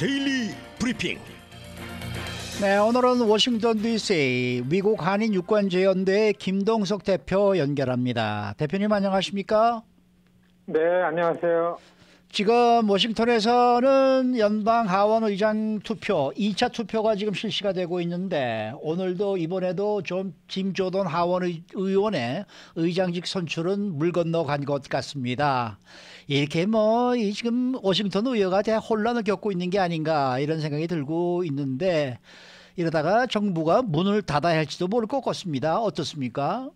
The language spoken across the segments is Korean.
데일리 브리핑. 네, 오늘은 워싱턴 DC 미국 한인 유권자연대의 김동석 대표 연결합니다. 대표님 안녕하십니까? 네, 안녕하세요. 지금 워싱턴에서는 연방 하원 의장 투표 2차 투표가 지금 실시가 되고 있는데 오늘도 이번에도 좀 짐 조던 하원 의원의 의장직 선출은 물 건너간 것 같습니다. 이렇게 지금 워싱턴 의회가 대혼란을 겪고 있는 게 아닌가 이런 생각이 들고 있는데 이러다가 정부가 문을 닫아야 할지도 모를 것 같습니다. 어떻습니까?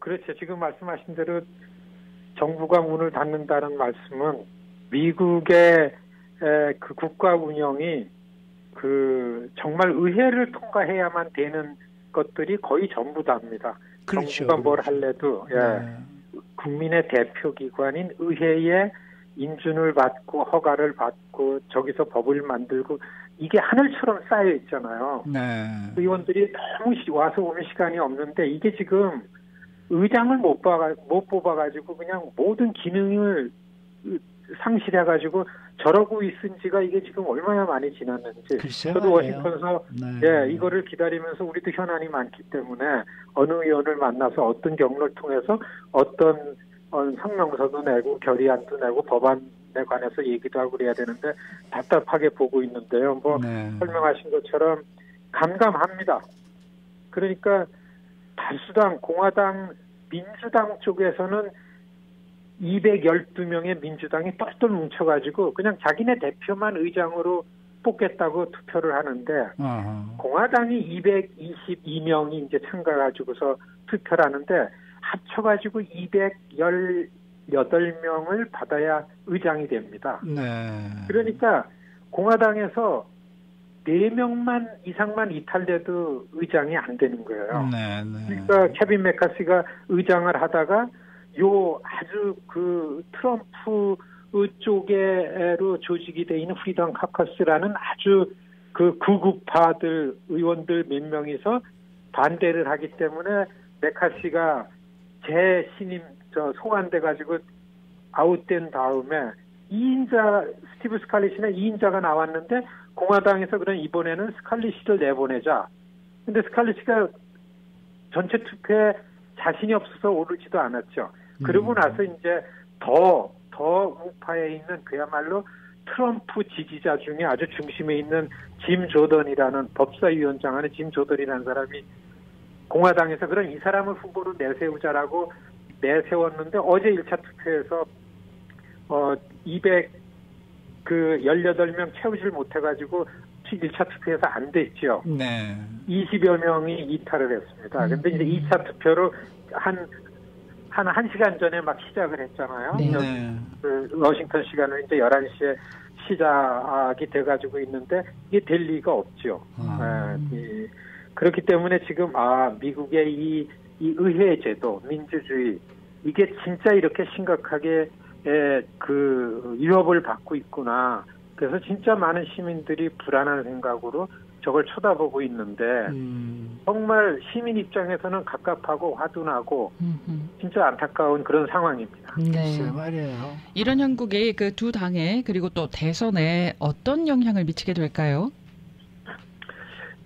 그렇죠. 지금 말씀하신 대로 정부가 문을 닫는다는 말씀은 미국의 그 국가 운영이 정말 의회를 통과해야만 되는 것들이 거의 전부 다입니다. 그렇죠. 정부가 뭘 할래도 국민의 대표기관인 의회에 인준을 받고 허가를 받고 저기서 법을 만들고 이게 하늘처럼 쌓여 있잖아요. 네. 의원들이 너무 와서 오는 시간이 없는데 이게 지금 의장을 못 뽑아가지고 그냥 모든 기능을 상실해가지고 저러고 있은 지가 이게 지금 얼마나 많이 지났는지. 글쎄요, 저도 워싱턴에서 네. 이거를 기다리면서 우리도 현안이 많기 때문에 어느 의원을 만나서 어떤 경로를 통해서 어떤 성명서도 내고 결의안도 내고 법안에 관해서 얘기도 하고 그래야 되는데 답답하게 보고 있는데요. 설명하신 것처럼 감감합니다. 그러니까 다수당, 공화당, 민주당 쪽에서는 212명의 민주당이 똘똘 뭉쳐가지고 그냥 자기네 대표만 의장으로 뽑겠다고 투표를 하는데 공화당이 222명이 이제 참가가지고서 투표를 하는데 합쳐가지고 218명을 받아야 의장이 됩니다. 네. 그러니까 공화당에서 4명만 이상만 이탈돼도 의장이 안 되는 거예요. 네. 그러니까 케빈 메카시가 의장을 하다가 아주 트럼프 쪽에로 조직이 돼 있는 프리덤 카커스라는 아주 구구파들 의원들 몇 명이서 반대를 하기 때문에 메카시가 재신임 소환돼 가지고 아웃된 다음에 2인자 스티브 스칼리시나 2인자가 나왔는데 공화당에서 그럼 이번에는 스칼리시를 내보내자. 근데 스칼리시가 전체 투표에 자신이 없어서 오르지도 않았죠. 그러고 나서 이제 더 우파에 있는 그야말로 트럼프 지지자 중에 아주 중심에 있는 짐 조던이라는 법사위원장 안에 짐 조던이라는 사람이 공화당에서 그럼 이 사람을 후보로 내세우자라고 내세웠는데 어제 1차 투표에서 18명 채우질 못해가지고 1차 투표에서 안 됐죠. 네. 20여 명이 이탈을 했습니다. 근데 이제 2차 투표로 한 1시간 전에 막 시작을 했잖아요. 네. 워싱턴 시간으로 이제 11시에 시작이 돼가지고 있는데 이게 될 리가 없죠. 그렇기 때문에 지금 미국의 이 의회 제도, 민주주의 이게 진짜 이렇게 심각하게 위협을 받고 있구나. 그래서 진짜 많은 시민들이 불안한 생각으로 저걸 쳐다보고 있는데 정말 시민 입장에서는 갑갑하고 화분하고 진짜 안타까운 그런 상황입니다. 네, 말이에요. 이런 형국이 그 두 당에 그리고 또 대선에 어떤 영향을 미치게 될까요?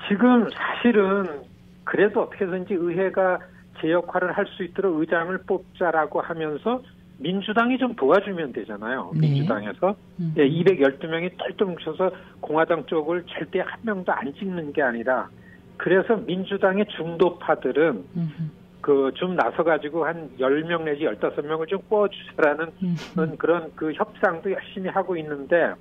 지금 사실은 그래도 어떻게든지 의회가 제 역할을 할 수 있도록 의장을 뽑자라고 하면서 민주당이 좀 도와주면 되잖아요. 네. 민주당에서 212명이 똘똘 뭉쳐서 공화당 쪽을 절대 한 명도 안 찍는 게 아니라 그래서 민주당의 중도파들은 좀 나서가지고 한 10명 내지 15명을 좀 꿔주자라는 그런 협상도 열심히 하고 있는데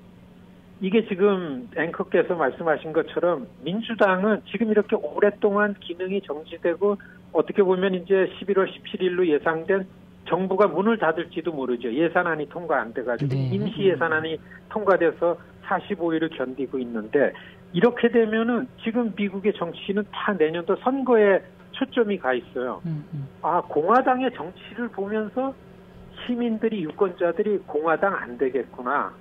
이게 지금 앵커께서 말씀하신 것처럼 민주당은 지금 이렇게 오랫동안 기능이 정지되고 어떻게 보면 이제 11월 17일로 예상된 정부가 문을 닫을지도 모르죠. 예산안이 통과 안 돼가지고 임시 예산안이 통과돼서 45일을 견디고 있는데 이렇게 되면은 지금 미국의 정치는 다 내년도 선거에 초점이 가 있어요. 공화당의 정치를 보면서 시민들이 유권자들이 공화당 안 되겠구나.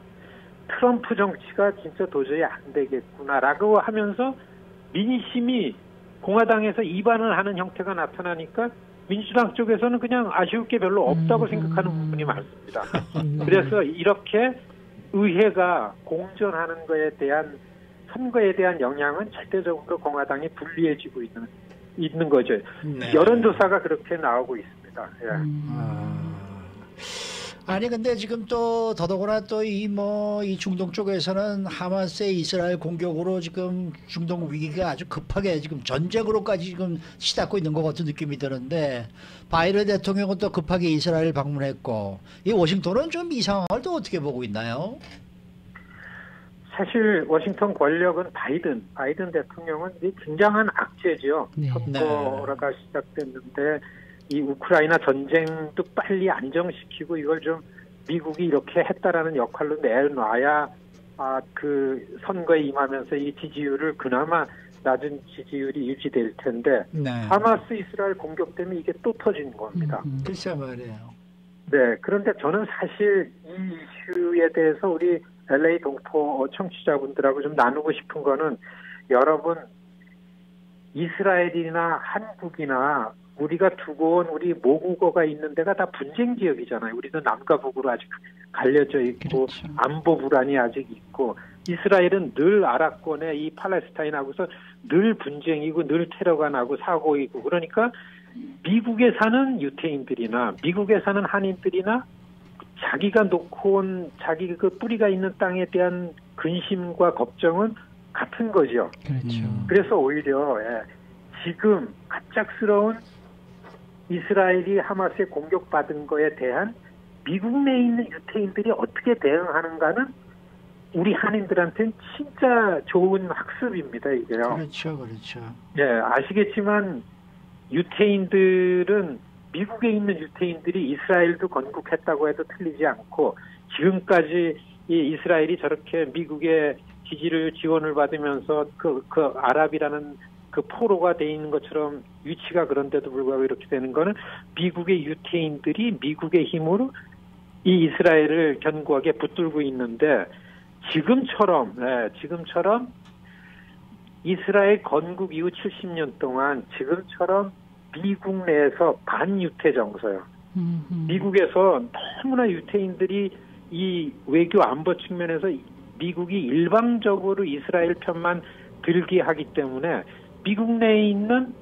트럼프 정치가 진짜 도저히 안 되겠구나라고 하면서 민심이 공화당에서 이반을 하는 형태가 나타나니까 민주당 쪽에서는 그냥 아쉬울 게 별로 없다고 생각하는 부분이 많습니다. 그래서 이렇게 의회가 공전하는 거에 대한 선거에 대한 영향은 절대적으로 공화당이 불리해지고 있는 거죠. 네. 여론조사가 그렇게 나오고 있습니다. 예. 아니 근데 지금 또 더더구나 또 이 중동 쪽에서는 하마스의 이스라엘 공격으로 지금 중동 위기가 아주 급하게 지금 전쟁으로까지 지금 치닫고 있는 것 같은 느낌이 드는데 바이든 대통령은 또 급하게 이스라엘 방문했고 이 워싱턴은 좀 이 상황을 또 어떻게 보고 있나요? 사실 워싱턴 권력은 바이든 대통령은 굉장한 악재죠. 네. 첩보가 시작됐는데 이 우크라이나 전쟁도 빨리 안정시키고 이걸 좀 미국이 이렇게 했다라는 역할로 내놔야 그 선거에 임하면서 이 지지율을 그나마 낮은 지지율이 유지될 텐데 네. 하마스 이스라엘 공격 때문에 이게 또 터진 겁니다. 글쎄 말이에요. 네, 그런데 저는 사실 이 이슈에 대해서 우리 LA 동포 청취자분들하고 좀 나누고 싶은 거는 여러분 이스라엘이나 한국이나 우리가 두고 온 우리 모국어가 있는 데가 다 분쟁 지역이잖아요. 우리는 남과 북으로 아직 갈려져 있고 그렇죠. 안보 불안이 아직 있고 이스라엘은 늘 아랍권에 이 팔레스타인하고서 늘 분쟁이고 늘 테러가 나고 사고이고 그러니까 미국에 사는 유태인들이나 미국에 사는 한인들이나 자기가 놓고 온 자기 그 뿌리가 있는 땅에 대한 근심과 걱정은 같은 거죠. 그렇죠. 그래서 오히려 지금 갑작스러운 이스라엘이 하마스에 공격받은 거에 대한 미국 내에 있는 유태인들이 어떻게 대응하는가는 우리 한인들한테는 진짜 좋은 학습입니다, 이게요. 그렇죠, 그렇죠. 예, 아시겠지만 유태인들은 미국에 있는 유태인들이 이스라엘도 건국했다고 해도 틀리지 않고 지금까지 이 이스라엘이 저렇게 미국의 지지를 지원을 받으면서 그 아랍이라는 그 포로가 돼 있는 것처럼 위치가 그런데도 불구하고 이렇게 되는 거는 미국의 유태인들이 미국의 힘으로 이 이스라엘을 견고하게 붙들고 있는데 지금처럼 이스라엘 건국 이후 70년 동안 지금처럼 미국 내에서 반유태 정서요. 미국에서 너무나 유태인들이 이 외교 안보 측면에서 미국이 일방적으로 이스라엘 편만 들게 하기 때문에 미국 내에 있는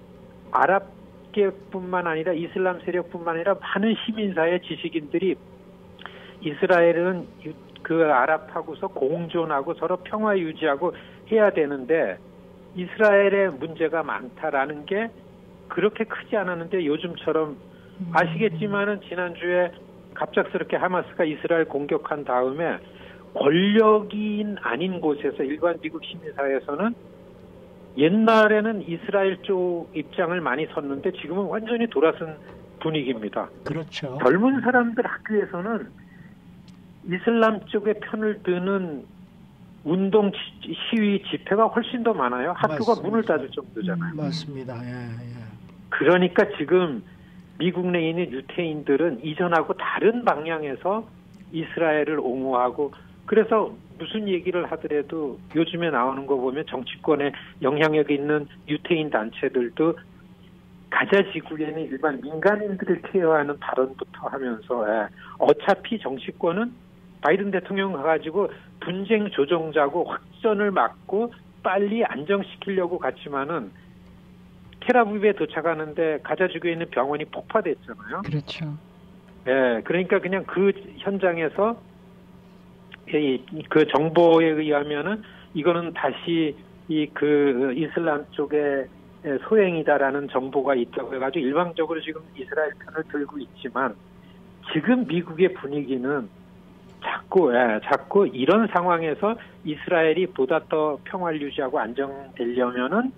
아랍계뿐만 아니라 이슬람 세력뿐만 아니라 많은 시민사회 지식인들이 이스라엘은 그 아랍하고서 공존하고 서로 평화 유지하고 해야 되는데 이스라엘의 문제가 많다라는 게 그렇게 크지 않았는데 요즘처럼 아시겠지만은 지난주에 갑작스럽게 하마스가 이스라엘 공격한 다음에 권력인 아닌 곳에서 일반 미국 시민사회에서는 옛날에는 이스라엘 쪽 입장을 많이 섰는데 지금은 완전히 돌아선 분위기입니다. 그렇죠. 젊은 사람들 학교에서는 이슬람 쪽의 편을 드는 운동 시위 집회가 훨씬 더 많아요. 학교가 맞습니다. 문을 닫을 정도잖아요. 맞습니다. 예. 그러니까 지금 미국 내에 있는 유태인들은 이전하고 다른 방향에서 이스라엘을 옹호하고 그래서 무슨 얘기를 하더라도 요즘에 나오는 거 보면 정치권에 영향력 있는 유태인 단체들도 가자 지구에는 일반 민간인들을 케어하는 발언부터 하면서 어차피 정치권은 바이든 대통령 가가지고 분쟁 조정자고 확전을 막고 빨리 안정시키려고 갔지만은 테라비브에 도착하는데 가자 지구에 있는 병원이 폭파됐잖아요. 그렇죠. 예, 그러니까 그냥 그 현장에서 그 정보에 의하면은 이거는 다시 그 이슬람 쪽의 소행이다라는 정보가 있다고 해가지고 일방적으로 지금 이스라엘 편을 들고 있지만 지금 미국의 분위기는 자꾸 이런 상황에서 이스라엘이 보다 더 평화를 유지하고 안정되려면은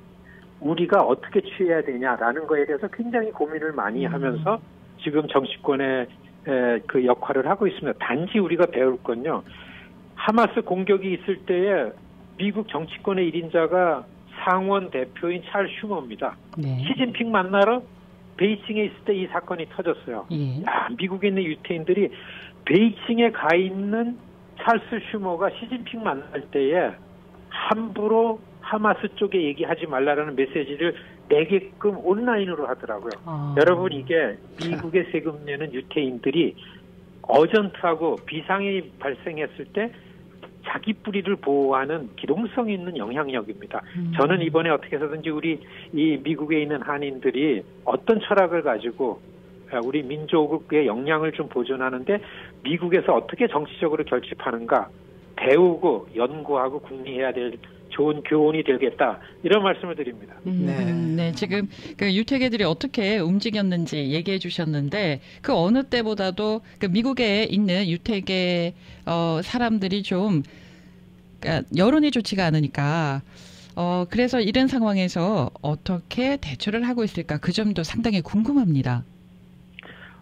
우리가 어떻게 취해야 되냐라는 거에 대해서 굉장히 고민을 많이 하면서 지금 정치권의 그 역할을 하고 있습니다. 단지 우리가 배울 건요. 하마스 공격이 있을 때에 미국 정치권의 1인자가 상원 대표인 찰 슈머입니다. 네. 시진핑 만나러 베이징에 있을 때 이 사건이 터졌어요. 예. 미국에 있는 유태인들이 베이징에 가 있는 찰스 슈머가 시진핑 만날 때에 함부로 하마스 쪽에 얘기하지 말라라는 메시지를 내게끔 온라인으로 하더라고요. 여러분 이게 미국의 세금 내는 유태인들이 어전트하고 비상이 발생했을 때 자기 뿌리를 보호하는 기동성 있는 영향력입니다. 저는 이번에 어떻게 해서든지 우리 이 미국에 있는 한인들이 어떤 철학을 가지고 우리 민족의 역량을 좀 보존하는데 미국에서 어떻게 정치적으로 결집하는가 배우고 연구하고 궁리해야 될 좋은 교훈이 되겠다 이런 말씀을 드립니다. 네, 지금 그 유태계들이 어떻게 움직였는지 얘기해 주셨는데 그 어느 때보다도 그 미국에 있는 유태계 사람들이 좀 그러니까 여론이 좋지가 않으니까 그래서 이런 상황에서 어떻게 대처를 하고 있을까 그 점도 상당히 궁금합니다.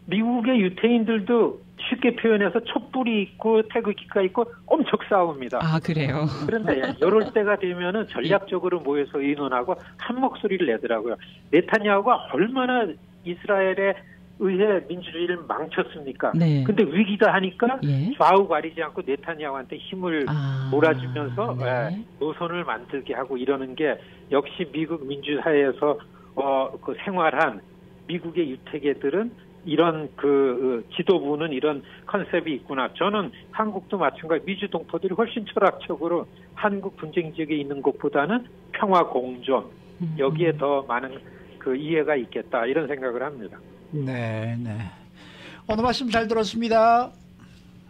미국의 유태인들도 쉽게 표현해서 촛불이 있고 태극기가 있고 엄청 싸웁니다. 아, 그래요? 그런데 이럴 때가 되면은 전략적으로 모여서 의논하고 한 목소리를 내더라고요. 네타냐후가 얼마나 이스라엘에 의해 민주주의를 망쳤습니까? 네. 근데 위기다 하니까 예. 좌우 가리지 않고 네타냐후한테 힘을 몰아주면서 네. 노선을 만들게 하고 이러는 게 역시 미국 민주사회에서 그 생활한 미국의 유태계들은 이런 그 지도부는 이런 컨셉이 있구나. 저는 한국도 마찬가지 미주동포들이 훨씬 철학적으로 한국 분쟁 지역에 있는 것보다는 평화 공존 여기에 더 많은 그 이해가 있겠다 이런 생각을 합니다. 네, 네. 오늘 말씀 잘 들었습니다.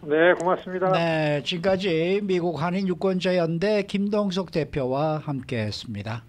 네, 고맙습니다. 네, 지금까지 미국 한인 유권자 연대 김동석 대표와 함께했습니다.